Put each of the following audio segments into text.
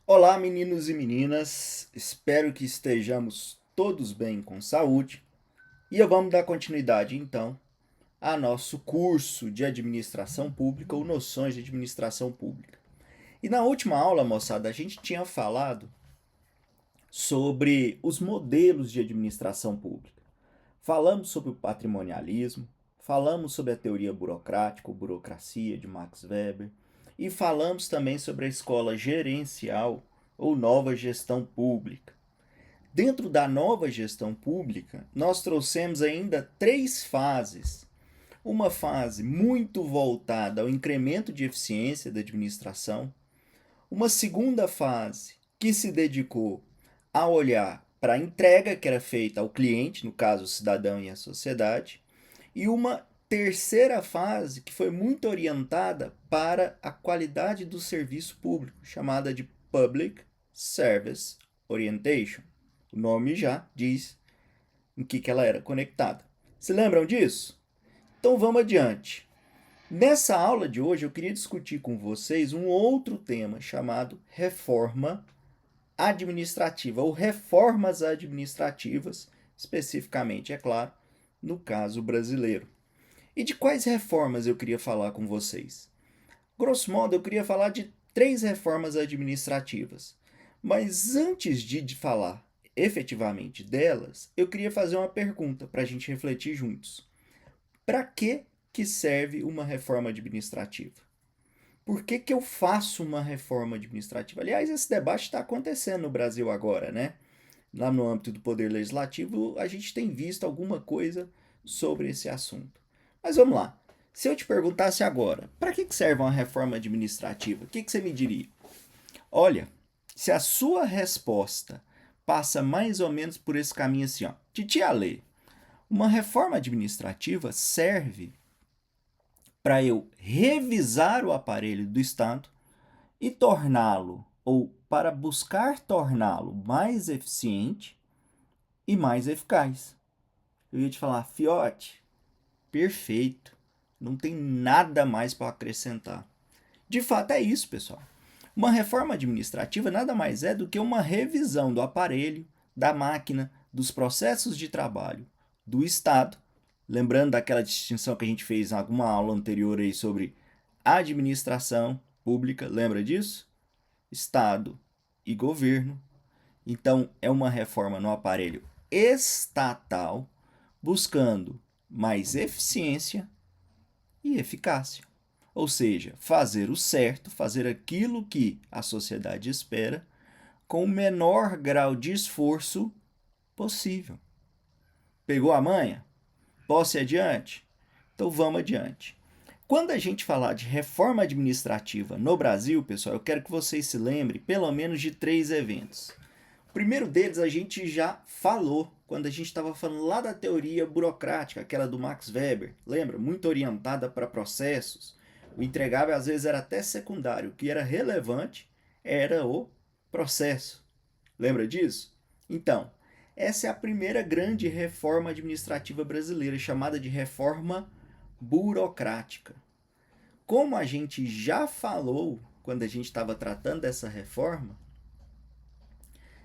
Olá, meninos e meninas, espero que estejamos todos bem com saúde e vamos dar continuidade então a nosso curso de administração pública ou noções de administração pública. E na última aula, moçada, a gente tinha falado sobre os modelos de administração pública. Falamos sobre o patrimonialismo, falamos sobre a teoria burocrática ou burocracia de Max Weber e falamos também sobre a escola gerencial ou nova gestão pública. Dentro da nova gestão pública, nós trouxemos ainda três fases. Uma fase muito voltada ao incremento de eficiência da administração, uma segunda fase que se dedicou a olhar para a entrega que era feita ao cliente, no caso o cidadão e a sociedade, e uma terceira fase que foi muito orientada para a qualidade do serviço público, chamada de Public Service Orientation. O nome já diz em que ela era conectada. Se lembram disso? Então vamos adiante. Nessa aula de hoje eu queria discutir com vocês um outro tema chamado reforma administrativa ou reformas administrativas, especificamente, é claro, no caso brasileiro. E de quais reformas eu queria falar com vocês? Grosso modo, eu queria falar de três reformas administrativas. Mas antes de falar efetivamente delas, eu queria fazer uma pergunta para a gente refletir juntos. Para que serve uma reforma administrativa? Por que eu faço uma reforma administrativa? Aliás, esse debate está acontecendo no Brasil agora, né? Lá no âmbito do Poder Legislativo, a gente tem visto alguma coisa sobre esse assunto. Mas vamos lá. Se eu te perguntasse agora, para que serve uma reforma administrativa? O que você me diria? Olha, se a sua resposta passa mais ou menos por esse caminho assim, ó. Titia Lê, uma reforma administrativa serve para eu revisar o aparelho do Estado e torná-lo, ou para buscar torná-lo mais eficiente e mais eficaz. Eu ia te falar, fiote, perfeito, não tem nada mais para acrescentar. De fato é isso, pessoal. Uma reforma administrativa nada mais é do que uma revisão do aparelho, da máquina, dos processos de trabalho do Estado. Lembrando daquela distinção que a gente fez em alguma aula anterior aí sobre administração pública, lembra disso? Estado e governo. Então, é uma reforma no aparelho estatal, buscando mais eficiência e eficácia. Ou seja, fazer o certo, fazer aquilo que a sociedade espera, com o menor grau de esforço possível. Pegou a manha? Posso ir adiante? Então vamos adiante. Quando a gente falar de reforma administrativa no Brasil, pessoal, eu quero que vocês se lembrem pelo menos de três eventos. O primeiro deles a gente já falou quando a gente estava falando lá da teoria burocrática, aquela do Max Weber, lembra? Muito orientada para processos. O entregável às vezes era até secundário, o que era relevante era o processo. Lembra disso? Então, essa é a primeira grande reforma administrativa brasileira, chamada de reforma burocrática. Como a gente já falou quando a gente estava tratando dessa reforma,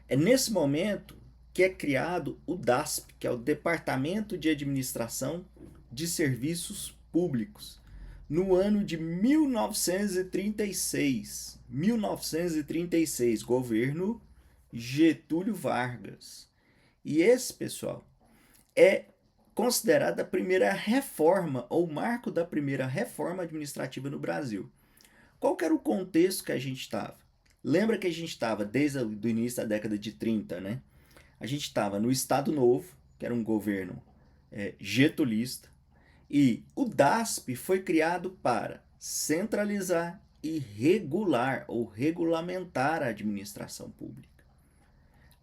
é nesse momento que é criado o DASP, que é o Departamento de Administração de Serviços Públicos, no ano de 1936. 1936, governo Getúlio Vargas. E esse, pessoal, é considerada a primeira reforma ou marco da primeira reforma administrativa no Brasil. Qual que era o contexto que a gente estava? Lembra que a gente estava desde o início da década de 30, né? A gente estava no Estado Novo, que era um governo getulista, e o DASP foi criado para centralizar e regular ou regulamentar a administração pública.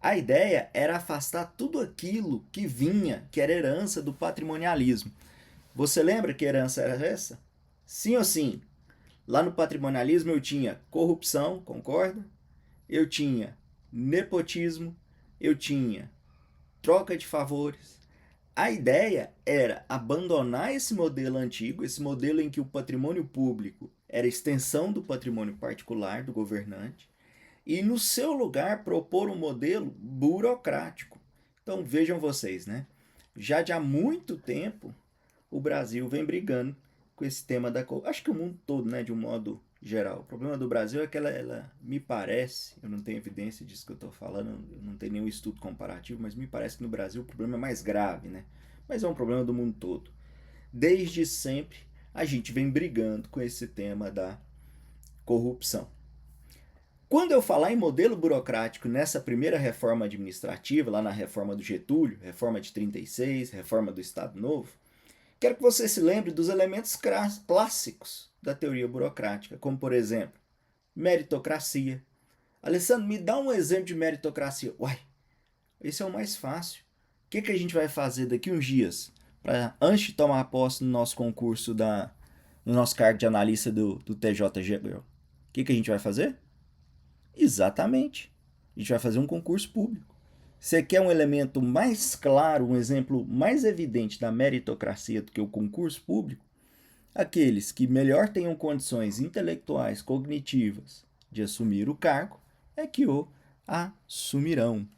A ideia era afastar tudo aquilo que vinha, que era herança do patrimonialismo. Você lembra que herança era essa? Sim ou sim? Lá no patrimonialismo eu tinha corrupção, concorda? Eu tinha nepotismo, eu tinha troca de favores. A ideia era abandonar esse modelo antigo, esse modelo em que o patrimônio público era extensão do patrimônio particular do governante, e, no seu lugar, propor um modelo burocrático. Então, vejam vocês, né? Já de há muito tempo, o Brasil vem brigando com esse tema da corrupção. Acho que o mundo todo, né, de um modo geral. O problema do Brasil é que ela me parece, eu não tenho evidência disso que eu estou falando, eu não tenho nenhum estudo comparativo, mas me parece que no Brasil o problema é mais grave, né? Mas é um problema do mundo todo. Desde sempre, a gente vem brigando com esse tema da corrupção. Quando eu falar em modelo burocrático nessa primeira reforma administrativa, lá na reforma do Getúlio, reforma de 36, reforma do Estado Novo, quero que você se lembre dos elementos clássicos da teoria burocrática, como, por exemplo, meritocracia. Alessandro, me dá um exemplo de meritocracia. Uai, esse é o mais fácil. O que a gente vai fazer daqui uns dias, antes de tomar posse no nosso concurso, no nosso cargo de analista do TJG? O que a gente vai fazer? Exatamente. A gente vai fazer um concurso público. Você quer um elemento mais claro, um exemplo mais evidente da meritocracia do que o concurso público? Aqueles que melhor tenham condições intelectuais, cognitivas de assumir o cargo é que o assumirão.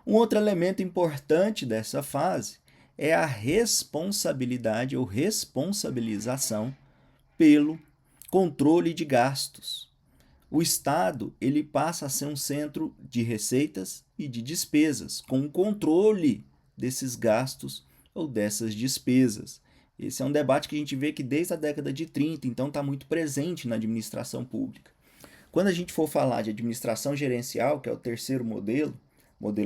Um outro elemento importante dessa fase é a responsabilidade ou responsabilização pelo controle de gastos. O Estado ele passa a ser um centro de receitas e de despesas, com o controle desses gastos ou dessas despesas. Esse é um debate que a gente vê que desde a década de 30, então está muito presente na administração pública. Quando a gente for falar de administração gerencial, que é o terceiro modelo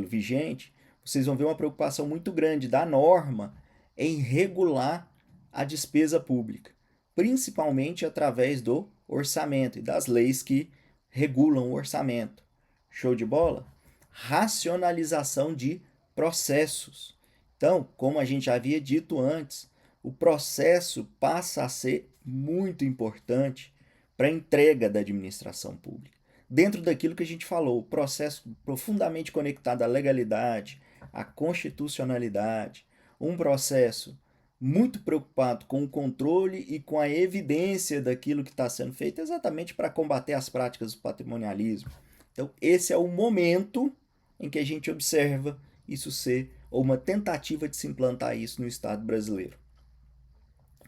vigente, vocês vão ver uma preocupação muito grande da norma em regular a despesa pública, principalmente através do orçamento e das leis que regulam o orçamento. Show de bola? Racionalização de processos. Então, como a gente havia dito antes, o processo passa a ser muito importante para a entrega da administração pública. Dentro daquilo que a gente falou, o processo profundamente conectado à legalidade, à constitucionalidade, um processo muito preocupado com o controle e com a evidência daquilo que está sendo feito, exatamente para combater as práticas do patrimonialismo. Então, esse é o momento em que a gente observa isso ser, ou uma tentativa de se implantar isso no Estado brasileiro.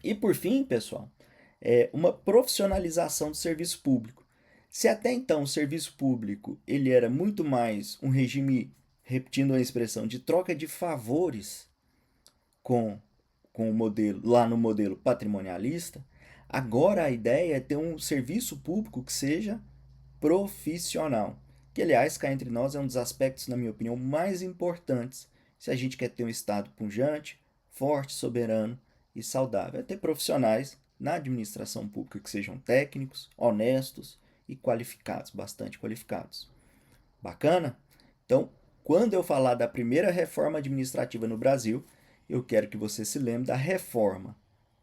E por fim, pessoal, uma profissionalização do serviço público. Se até então o serviço público ele era muito mais um regime, repetindo a expressão, de troca de favores com o modelo, lá no modelo patrimonialista, agora a ideia é ter um serviço público que seja profissional. Que, aliás, cá entre nós, é um dos aspectos, na minha opinião, mais importantes se a gente quer ter um Estado pujante, forte, soberano e saudável. É ter profissionais na administração pública que sejam técnicos, honestos e qualificados, bastante qualificados. Bacana? Então, quando eu falar da primeira reforma administrativa no Brasil, eu quero que você se lembre da reforma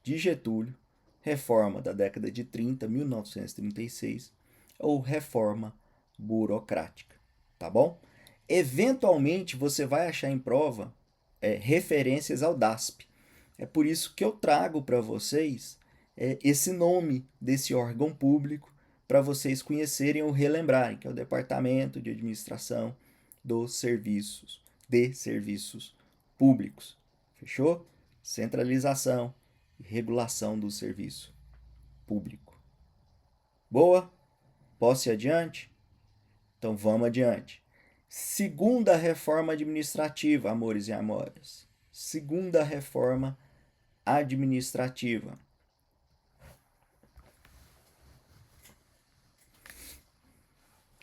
de Getúlio, reforma da década de 30, 1936, ou reforma burocrática, tá bom? Eventualmente você vai achar em prova referências ao DASP. É por isso que eu trago para vocês esse nome desse órgão público para vocês conhecerem ou relembrarem, que é o Departamento de Administração dos Serviços, de Serviços Públicos. Fechou? Centralização e regulação do serviço público. Boa? Posso ir adiante? Então vamos adiante. Segunda reforma administrativa, amores e amoras. Segunda reforma administrativa.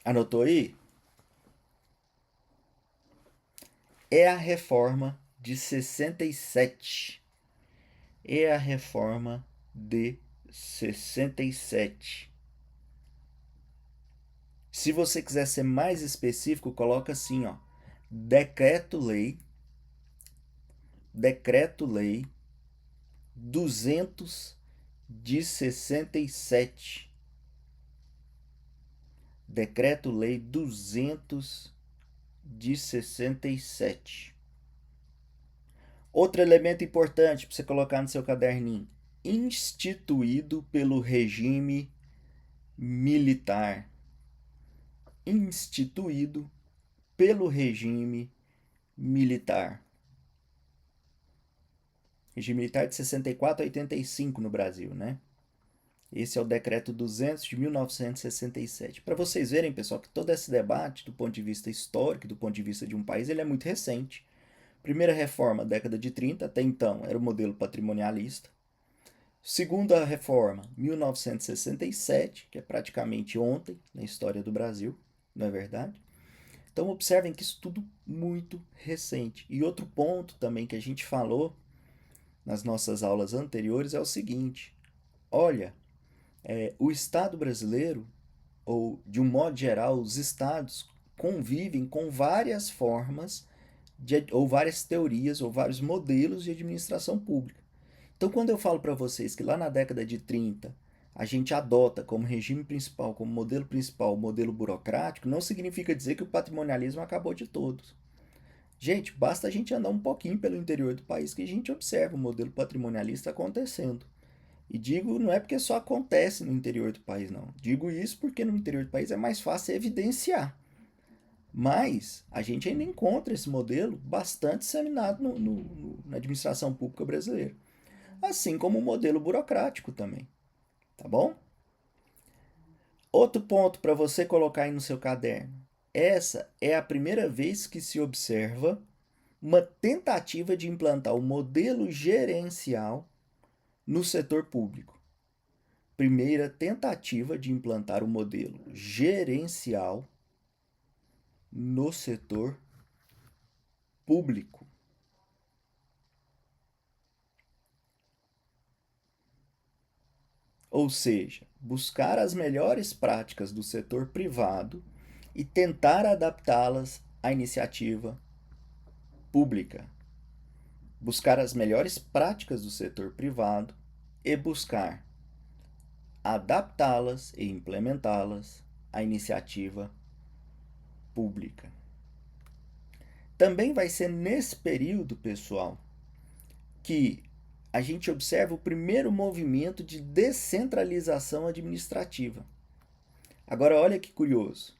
Anotou aí? É a reforma de 67. É a reforma de 67. Se você quiser ser mais específico, coloca assim, ó. Decreto-lei 200 de 67. Decreto-lei 200 de 67. Outro elemento importante para você colocar no seu caderninho: instituído pelo regime militar. instituído pelo regime militar. Regime militar de 64 a 85 no Brasil, né? Esse é o decreto 200 de 1967. Para vocês verem, pessoal, que todo esse debate, do ponto de vista histórico, do ponto de vista de um país, ele é muito recente. Primeira reforma, década de 30, até então era o modelo patrimonialista. Segunda reforma, 1967, que é praticamente ontem na história do Brasil, não é verdade? Então observem que isso tudo muito recente. E outro ponto também que a gente falou nas nossas aulas anteriores é o seguinte: olha, o Estado brasileiro, ou de um modo geral, os estados convivem com várias formas ou várias teorias ou vários modelos de administração pública. Então, quando eu falo para vocês que lá na década de 30 a gente adota como regime principal, como modelo principal, o modelo burocrático, não significa dizer que o patrimonialismo acabou de todos. Gente, basta a gente andar um pouquinho pelo interior do país que a gente observa o modelo patrimonialista acontecendo. E digo, não é porque só acontece no interior do país, não. Digo isso porque no interior do país é mais fácil evidenciar. Mas a gente ainda encontra esse modelo bastante disseminado na administração pública brasileira. Assim como o modelo burocrático também. Tá bom? Outro ponto para você colocar aí no seu caderno. Essa é a primeira vez que se observa uma tentativa de implantar o modelo gerencial no setor público. Primeira tentativa de implantar o modelo gerencial no setor público. Ou seja, buscar as melhores práticas do setor privado e tentar adaptá-las à iniciativa pública. Buscar as melhores práticas do setor privado e buscar adaptá-las e implementá-las à iniciativa pública. Também vai ser nesse período, pessoal, que a gente observa o primeiro movimento de descentralização administrativa. Agora, olha que curioso.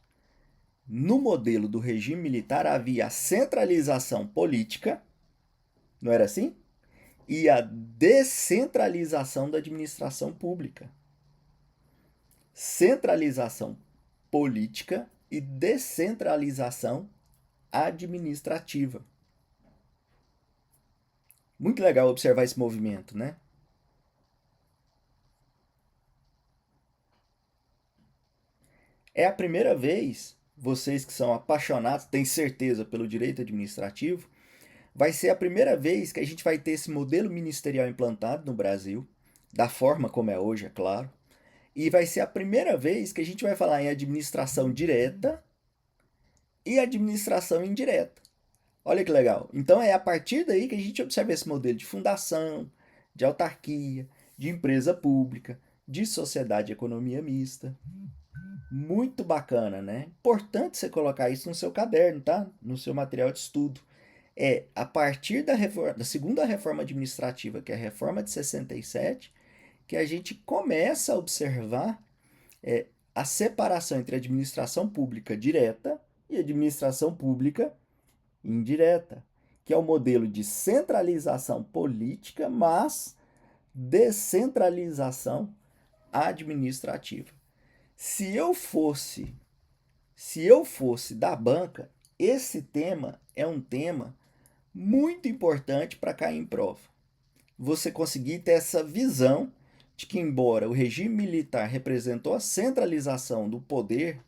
No modelo do regime militar havia a centralização política, não era assim? E a descentralização da administração pública. Centralização política e descentralização administrativa. Muito legal observar esse movimento, né? É a primeira vez, vocês que são apaixonados, têm certeza pelo direito administrativo, vai ser a primeira vez que a gente vai ter esse modelo ministerial implantado no Brasil, da forma como é hoje, é claro. E vai ser a primeira vez que a gente vai falar em administração direta e administração indireta. Olha que legal. Então é a partir daí que a gente observa esse modelo de fundação, de autarquia, de empresa pública, de sociedade e economia mista. Muito bacana, né? Importante você colocar isso no seu caderno, tá? No seu material de estudo. É a partir da segunda reforma administrativa, que é a reforma de 67, que a gente começa a observar a separação entre administração pública direta e administração pública indireta, que é o modelo de centralização política, mas descentralização administrativa. Se eu fosse da banca, esse tema é um tema muito importante para cair em prova. Você conseguir ter essa visão de que, embora o regime militar representou a centralização do poder,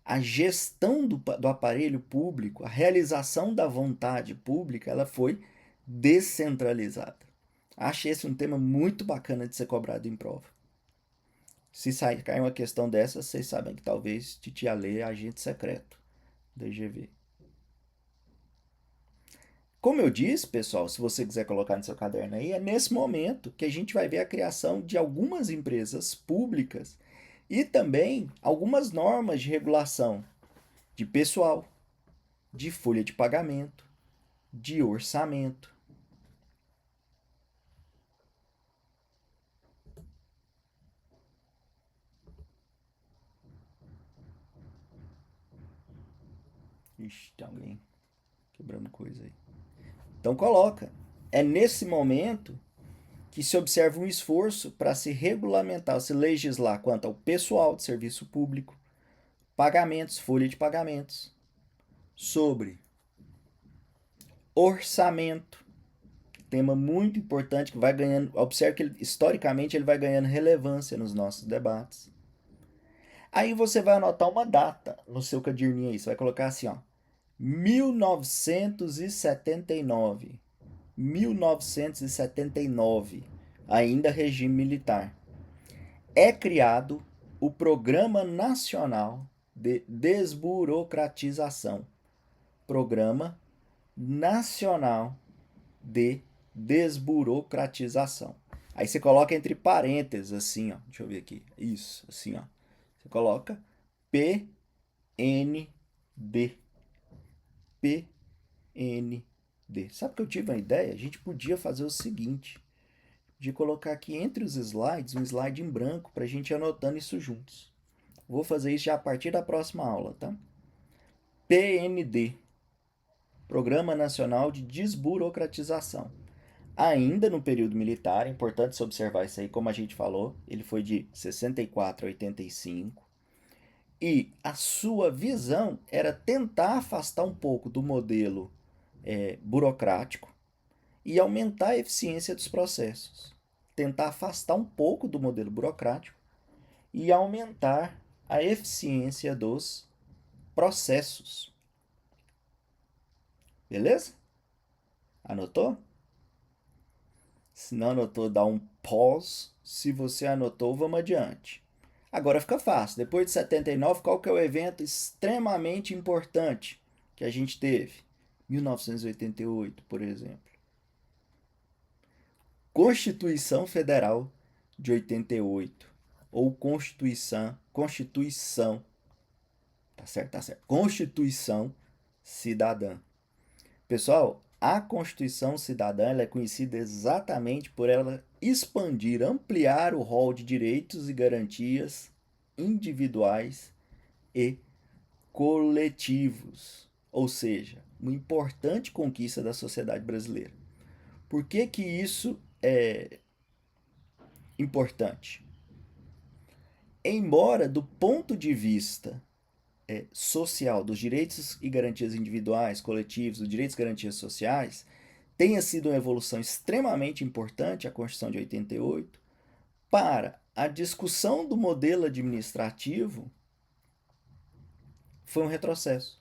a gestão do aparelho público, a realização da vontade pública, ela foi descentralizada. Achei esse um tema muito bacana de ser cobrado em prova. Se cair uma questão dessa, vocês sabem que talvez Titia Lê é agente secreto da EGV. Como eu disse, pessoal, se você quiser colocar no seu caderno aí, é nesse momento que a gente vai ver a criação de algumas empresas públicas e também algumas normas de regulação de pessoal, de folha de pagamento, de orçamento. Ixi, tem alguém quebrando coisa aí. Então coloca. É nesse momento que se observa um esforço para se regulamentar, se legislar quanto ao pessoal de serviço público, pagamentos, folha de pagamentos, sobre orçamento, tema muito importante que vai ganhando, observe que historicamente ele vai ganhando relevância nos nossos debates. Aí você vai anotar uma data no seu caderninho aí, você vai colocar assim, ó, 1979. 1979, ainda regime militar. É criado o Programa Nacional de Desburocratização. Programa Nacional de Desburocratização. Aí você coloca entre parênteses assim, ó. Deixa eu ver aqui. Isso, assim, ó. Você coloca PND. PND. Sabe que eu tive uma ideia? A gente podia fazer o seguinte, de colocar aqui entre os slides um slide em branco para a gente ir anotando isso juntos. Vou fazer isso já a partir da próxima aula, tá? PND, Programa Nacional de Desburocratização. Ainda no período militar, é importante se observar isso aí, como a gente falou, ele foi de 64 a 85. E a sua visão era tentar afastar um pouco do modelo burocrático e aumentar a eficiência dos processos. Tentar afastar um pouco do modelo burocrático e aumentar a eficiência dos processos. Beleza? Anotou? Se não anotou, dá um pause. Se você anotou, vamos adiante. Agora fica fácil. Depois de 79, qual que é o evento extremamente importante que a gente teve? 1988, por exemplo. Constituição Federal de 88. Ou Constituição, tá certo, tá certo. Constituição Cidadã. Pessoal, a Constituição Cidadã ela é conhecida exatamente por ela expandir, ampliar o rol de direitos e garantias individuais e coletivos. Ou seja, uma importante conquista da sociedade brasileira. Por que que isso é importante? Embora do ponto de vista social, dos direitos e garantias individuais, coletivos, dos direitos e garantias sociais, tenha sido uma evolução extremamente importante, a Constituição de 88, para a discussão do modelo administrativo, foi um retrocesso.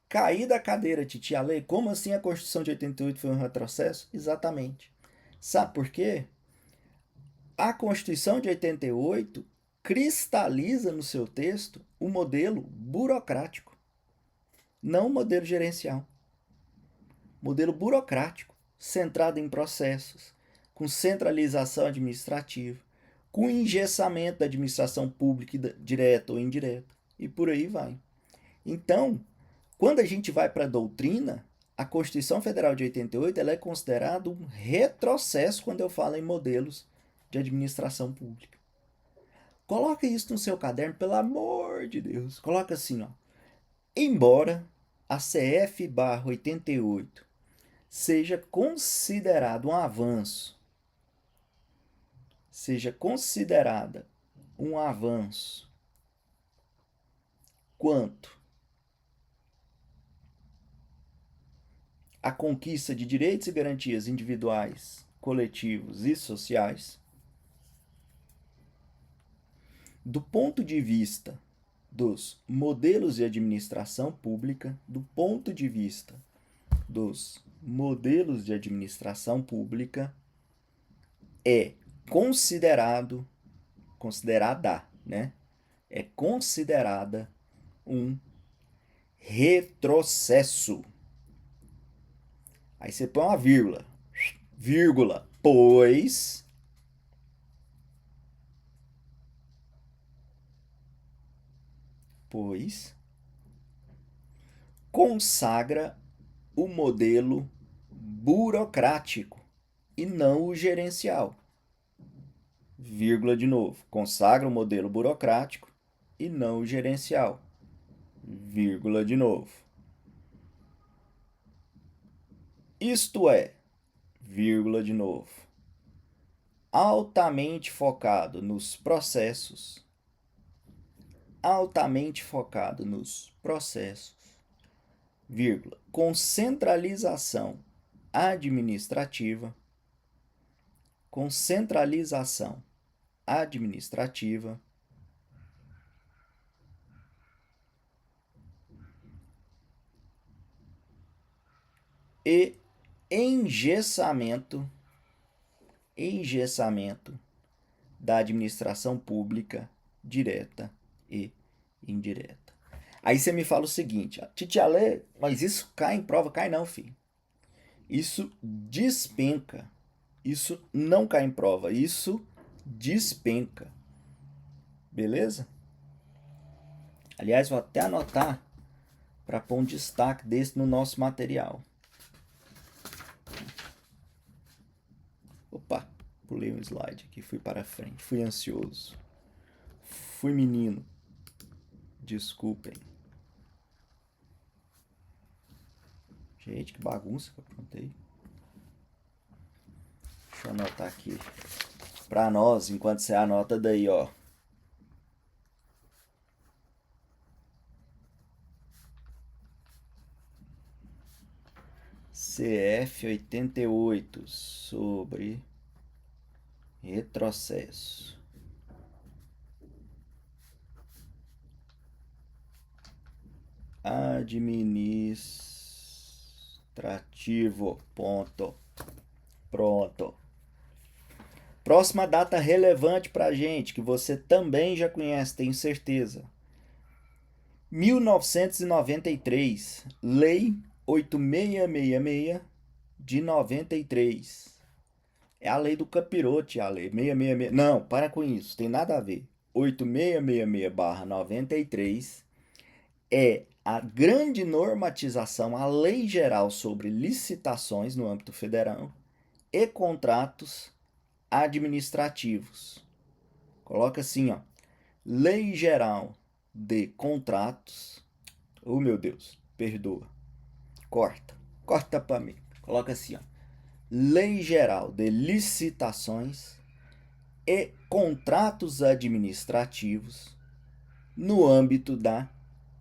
Cair da cadeira, titia Lei, como assim a Constituição de 88 foi um retrocesso? Exatamente. Sabe por quê? A Constituição de 88 cristaliza no seu texto o modelo burocrático, não o modelo gerencial. Modelo burocrático, centrado em processos, com centralização administrativa, com engessamento da administração pública direta ou indireta, e por aí vai. Então, quando a gente vai para a doutrina, a Constituição Federal de 88 ela é considerada um retrocesso quando eu falo em modelos de administração pública. Coloca isso no seu caderno, pelo amor de Deus. Coloca assim, ó. Embora a CF/88 seja considerado um avanço, seja considerada um avanço quanto à conquista de direitos e garantias individuais, coletivos e sociais, do ponto de vista dos modelos de administração pública, do ponto de vista dos modelos de administração pública, é considerada, né? É considerada um retrocesso. Aí você põe uma vírgula, pois consagra o modelo burocrático e não o gerencial. Vírgula de novo, consagra o modelo burocrático e não o gerencial. vírgula de novo. Isto é, vírgula de novo, altamente focado nos processos, vírgula, com centralização administrativa, e engessamento da administração pública direta e indireta. Aí você me fala o seguinte, Titi Ale, mas isso cai em prova? Cai não, filho. Isso despenca. Isso não cai em prova, isso despenca. Beleza? Aliás, vou até anotar para pôr um destaque desse no nosso material. Opa, pulei um slide aqui, fui para frente, fui ansioso. Fui menino. Desculpem. Gente, que bagunça que eu aprontei. Deixa eu anotar aqui para nós, enquanto você anota daí, ó. CF 88 sobre retrocesso. Administrativo. Ponto. Pronto. Próxima data relevante para a gente, que você também já conhece, tenho certeza. 1993, Lei 8666 de 93. É a lei do capirote, a lei 666. Não, para com isso, tem nada a ver. 8666/93 é a grande normatização, a lei geral sobre licitações no âmbito federal e contratos administrativos. Coloca assim, ó. Lei geral de contratos. Oh, meu Deus, perdoa. Corta para mim. Coloca assim, ó. Lei geral de licitações e contratos administrativos no âmbito da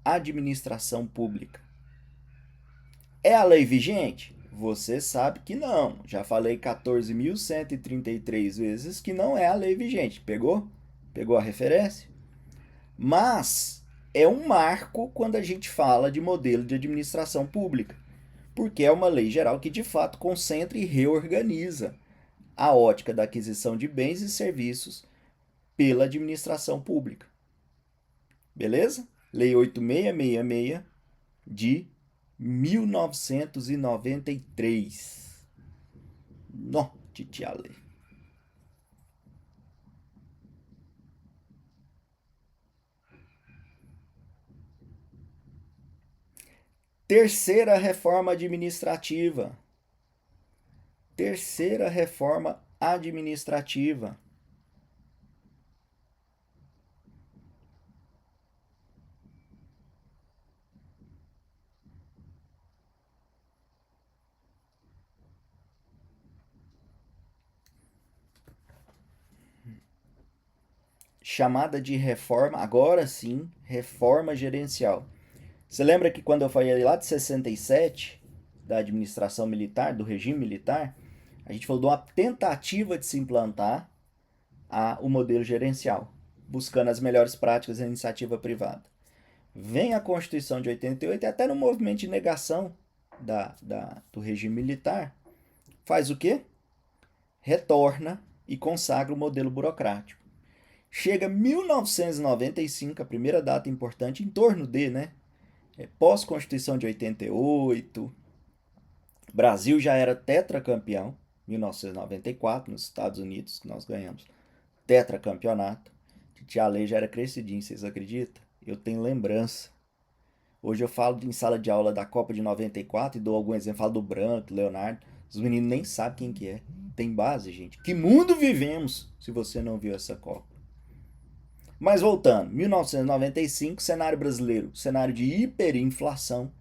administração pública. É a lei vigente? Você sabe que não. Já falei 14.133 vezes que não é a lei vigente. Pegou? Pegou a referência? Mas é um marco quando a gente fala de modelo de administração pública, porque é uma lei geral que de fato concentra e reorganiza a ótica da aquisição de bens e serviços pela administração pública. Beleza? Lei 8666 de 1993. Nó, titia lei. Terceira reforma administrativa. Chamada de reforma, agora sim, reforma gerencial. Você lembra que quando eu falei lá de 67, da administração militar, do regime militar, a gente falou de uma tentativa de se implantar o modelo gerencial, buscando as melhores práticas da iniciativa privada. Vem a Constituição de 88 e até no movimento de negação do regime militar, faz o quê? Retorna e consagra o modelo burocrático. Chega 1995, a primeira data importante, em torno de, né? Pós-Constituição de 88, Brasil já era tetracampeão, 1994, nos Estados Unidos, que nós ganhamos tetracampeonato. Titia Lei já era crescidinho, vocês acreditam? Eu tenho lembrança. Hoje eu falo em sala de aula da Copa de 94 e dou algum exemplo, falo do Branco, Leonardo. Os meninos nem sabem quem que é. Tem base, gente. Que mundo vivemos se você não viu essa Copa? Mas voltando, 1995, cenário brasileiro, cenário de hiperinflação,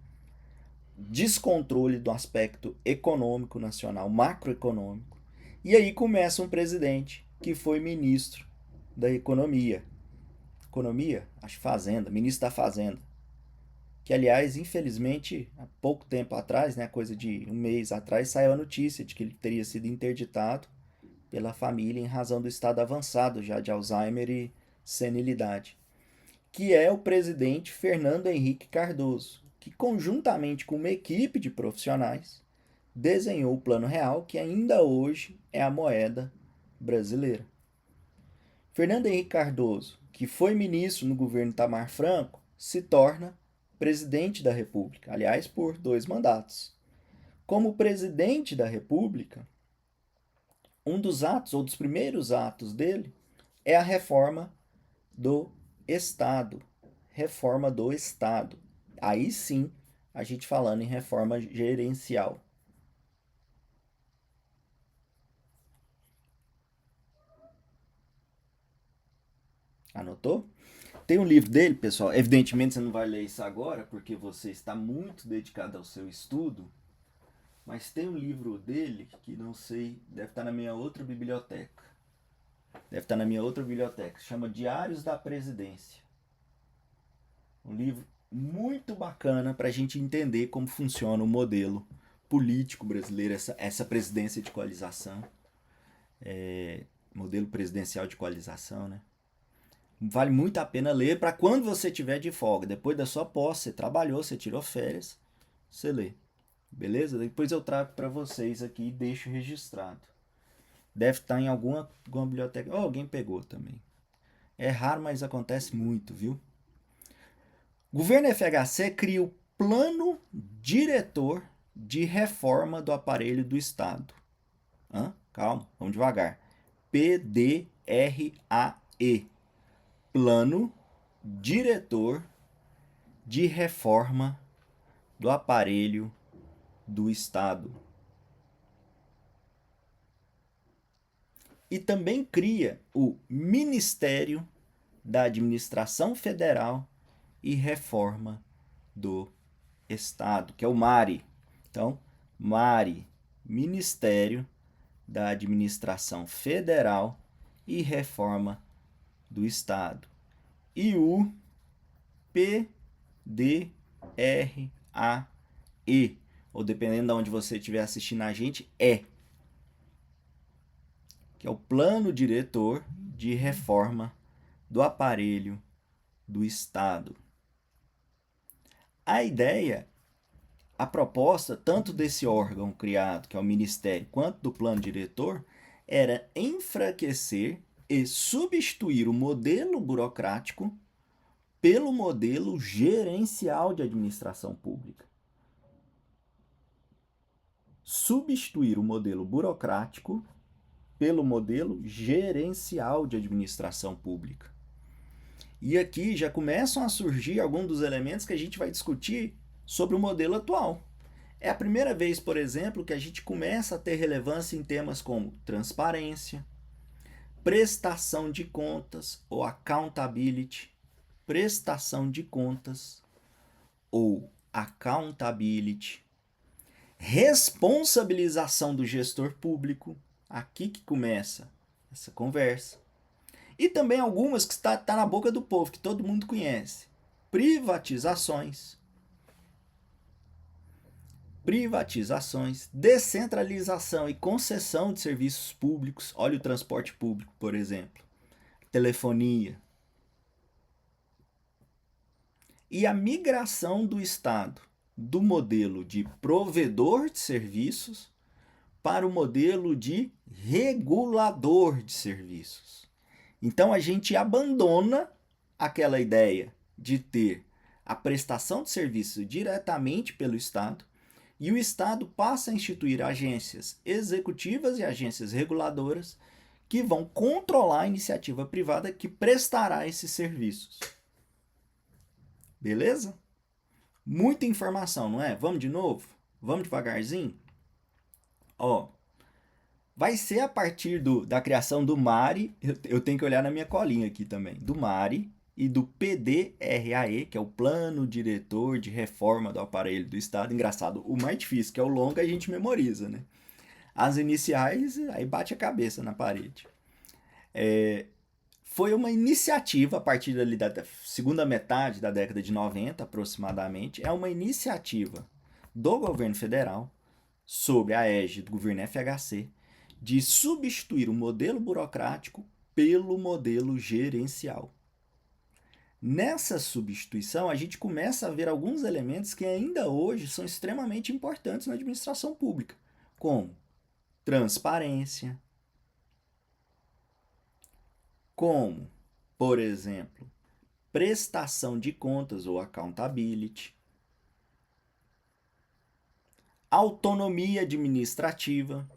descontrole do aspecto econômico nacional, macroeconômico. E aí começa um presidente que foi ministro da economia. Economia? Acho Fazenda, ministro da Fazenda. Que, aliás, infelizmente, há pouco tempo atrás, né, coisa de um mês atrás, saiu a notícia de que ele teria sido interditado pela família em razão do estado avançado já de Alzheimer e senilidade, que é o presidente Fernando Henrique Cardoso, que conjuntamente com uma equipe de profissionais desenhou o Plano Real, que ainda hoje é a moeda brasileira. Fernando Henrique Cardoso, que foi ministro no governo Itamar Franco, se torna presidente da República, aliás, por 2 mandatos. Como presidente da República, um dos atos, ou dos primeiros atos dele, é a reforma do Estado. Reforma do Estado. Aí sim, a gente falando em reforma gerencial. Anotou? Tem um livro dele, pessoal. Evidentemente você não vai ler isso agora, porque você está muito dedicado ao seu estudo. Mas tem um livro dele que não sei, deve estar na minha outra biblioteca. Chama Diários da Presidência. Um livro muito bacana para a gente entender como funciona o modelo político brasileiro, essa presidência de coalização, modelo presidencial de coalização, né? Vale muito a pena ler para quando você tiver de folga, depois da sua posse, você trabalhou, você tirou férias, você lê. Beleza? Depois eu trago para vocês aqui e deixo registrado. Deve estar em alguma biblioteca. Oh, alguém pegou também. É raro, mas acontece muito, viu? O governo FHC cria o Plano Diretor de Reforma do Aparelho do Estado. Calma, vamos devagar. PDRAE. Plano Diretor de Reforma do Aparelho do Estado. E também cria o Ministério da Administração Federal e Reforma do Estado, que é o MARI. Então, MARI, Ministério da Administração Federal e Reforma do Estado. E o PDRAE, ou dependendo de onde você estiver assistindo a gente, que é o Plano Diretor de Reforma do Aparelho do Estado. A ideia, a proposta, tanto desse órgão criado, que é o Ministério, quanto do Plano Diretor, era enfraquecer e substituir o modelo burocrático pelo modelo gerencial de administração pública. Substituir o modelo burocrático pelo modelo gerencial de administração pública. E aqui já começam a surgir alguns dos elementos que a gente vai discutir sobre o modelo atual. É a primeira vez, por exemplo, que a gente começa a ter relevância em temas como transparência, prestação de contas ou accountability, prestação de contas ou accountability, responsabilização do gestor público, aqui que começa essa conversa, e também algumas que está na boca do povo, que todo mundo conhece, privatizações, descentralização e concessão de serviços públicos, olha o transporte público, por exemplo, telefonia, e a migração do Estado do modelo de provedor de serviços para o modelo de regulador de serviços. Então a gente abandona aquela ideia de ter a prestação de serviço diretamente pelo Estado e o Estado passa a instituir agências executivas e agências reguladoras que vão controlar a iniciativa privada que prestará esses serviços. Beleza? Muita informação, não é? Vamos de novo? Vamos devagarzinho? Ó, vai ser a partir da criação do MARI, eu tenho que olhar na minha colinha aqui também, do MARI e do PDRAE, que é o Plano Diretor de Reforma do Aparelho do Estado. Engraçado, o mais difícil, que é o longo, a gente memoriza, né? As iniciais, aí bate a cabeça na parede. Foi uma iniciativa a partir dali da segunda metade da década de 90, aproximadamente. É uma iniciativa do governo federal, sob a égide do governo FHC, de substituir o modelo burocrático pelo modelo gerencial. Nessa substituição, a gente começa a ver alguns elementos que ainda hoje são extremamente importantes na administração pública, como transparência, como, por exemplo, prestação de contas ou accountability, autonomia administrativa,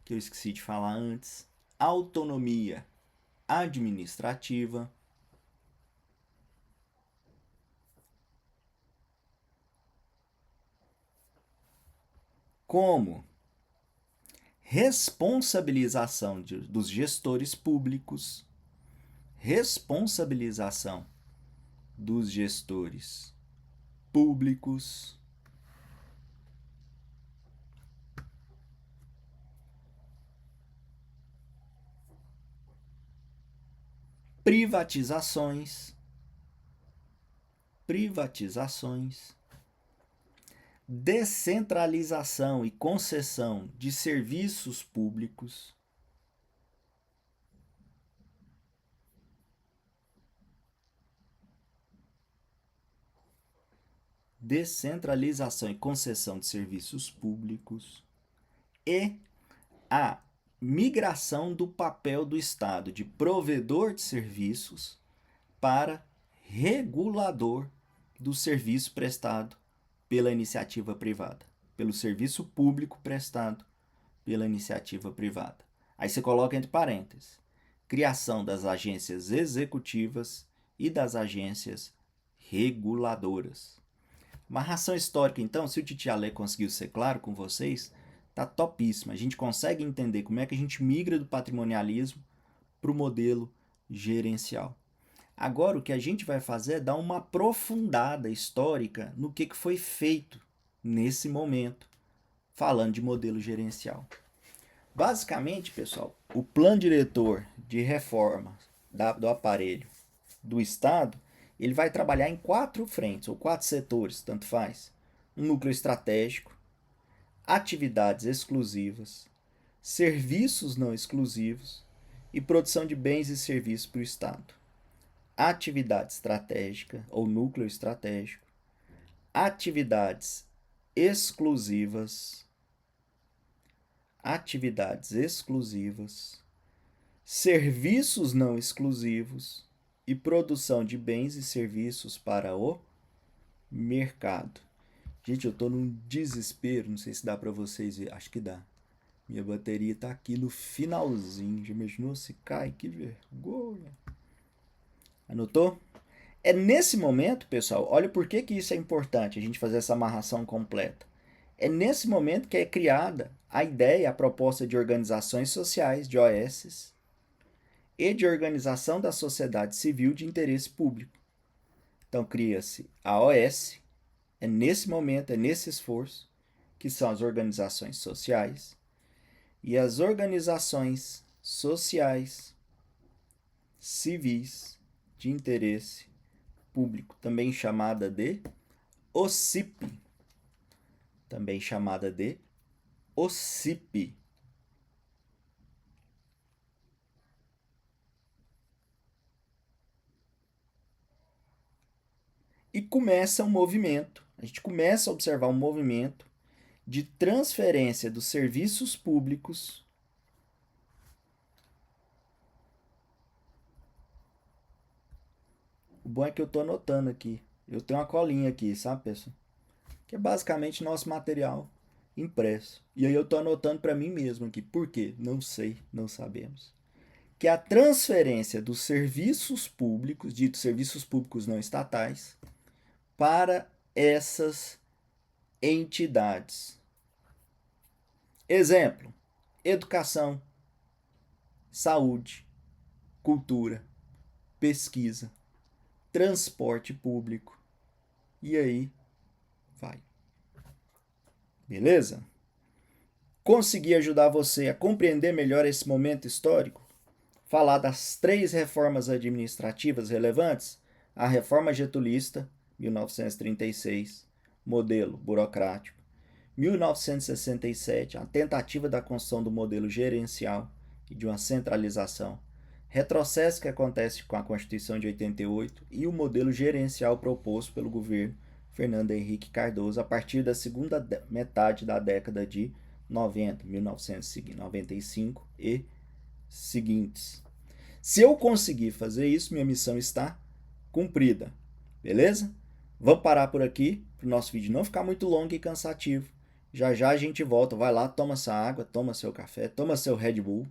que eu esqueci de falar antes, autonomia administrativa, como responsabilização dos gestores públicos, responsabilização dos gestores públicos, privatizações, descentralização e concessão de serviços públicos, descentralização e concessão de serviços públicos e a migração do papel do Estado de provedor de serviços para regulador do serviço prestado pela iniciativa privada, pelo serviço público prestado pela iniciativa privada. Aí você coloca entre parênteses, criação das agências executivas e das agências reguladoras. Uma ração histórica, então, se o Titi Alê conseguiu ser claro com vocês, tá topíssima. A gente consegue entender como é que a gente migra do patrimonialismo para o modelo gerencial. Agora, o que a gente vai fazer é dar uma aprofundada histórica no que foi feito nesse momento, falando de modelo gerencial. Basicamente, pessoal, o plano diretor de reforma do aparelho do Estado, ele vai trabalhar em 4 frentes, ou 4 setores, tanto faz. Um núcleo estratégico, atividades exclusivas, serviços não exclusivos e produção de bens e serviços para o Estado. Atividade estratégica ou núcleo estratégico, atividades exclusivas, serviços não exclusivos e produção de bens e serviços para o mercado. Gente, eu tô num desespero, não sei se dá para vocês verem, acho que dá. Minha bateria tá aqui no finalzinho, já imaginou se cai? Que vergonha. Anotou? É nesse momento, pessoal, olha por que isso é importante, a gente fazer essa amarração completa. É nesse momento que é criada a ideia, a proposta de organizações sociais, de OS, e de organização da sociedade civil de interesse público. Então cria-se a OS, é nesse momento, é nesse esforço, que são as organizações sociais, e as organizações sociais, civis, de interesse público, também chamada de OCIP, E começa um movimento, a gente começa a observar um movimento de transferência dos serviços públicos O bom é que eu tô anotando aqui. Eu tenho uma colinha aqui, sabe, pessoal? Que é basicamente nosso material impresso. E aí eu tô anotando para mim mesmo aqui. Por quê? Não sei, não sabemos. Que é a transferência dos serviços públicos, ditos serviços públicos não estatais, para essas entidades. Exemplo: educação, saúde, cultura, pesquisa, transporte público. E aí vai. Beleza? Consegui ajudar você a compreender melhor esse momento histórico? Falar das 3 reformas administrativas relevantes? A reforma getulista, 1936, modelo burocrático. 1967, a tentativa da construção do modelo gerencial e de uma centralização. Retrocesso que acontece com a Constituição de 88 e o modelo gerencial proposto pelo governo Fernando Henrique Cardoso a partir da segunda metade da década de 90, 1995 e seguintes. Se eu conseguir fazer isso, minha missão está cumprida. Beleza? Vamos parar por aqui para o nosso vídeo não ficar muito longo e cansativo. Já já a gente volta. Vai lá, toma essa água, toma seu café, toma seu Red Bull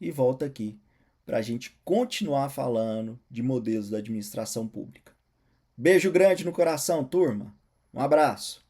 e volta aqui para a gente continuar falando de modelos da administração pública. Beijo grande no coração, turma. Um abraço.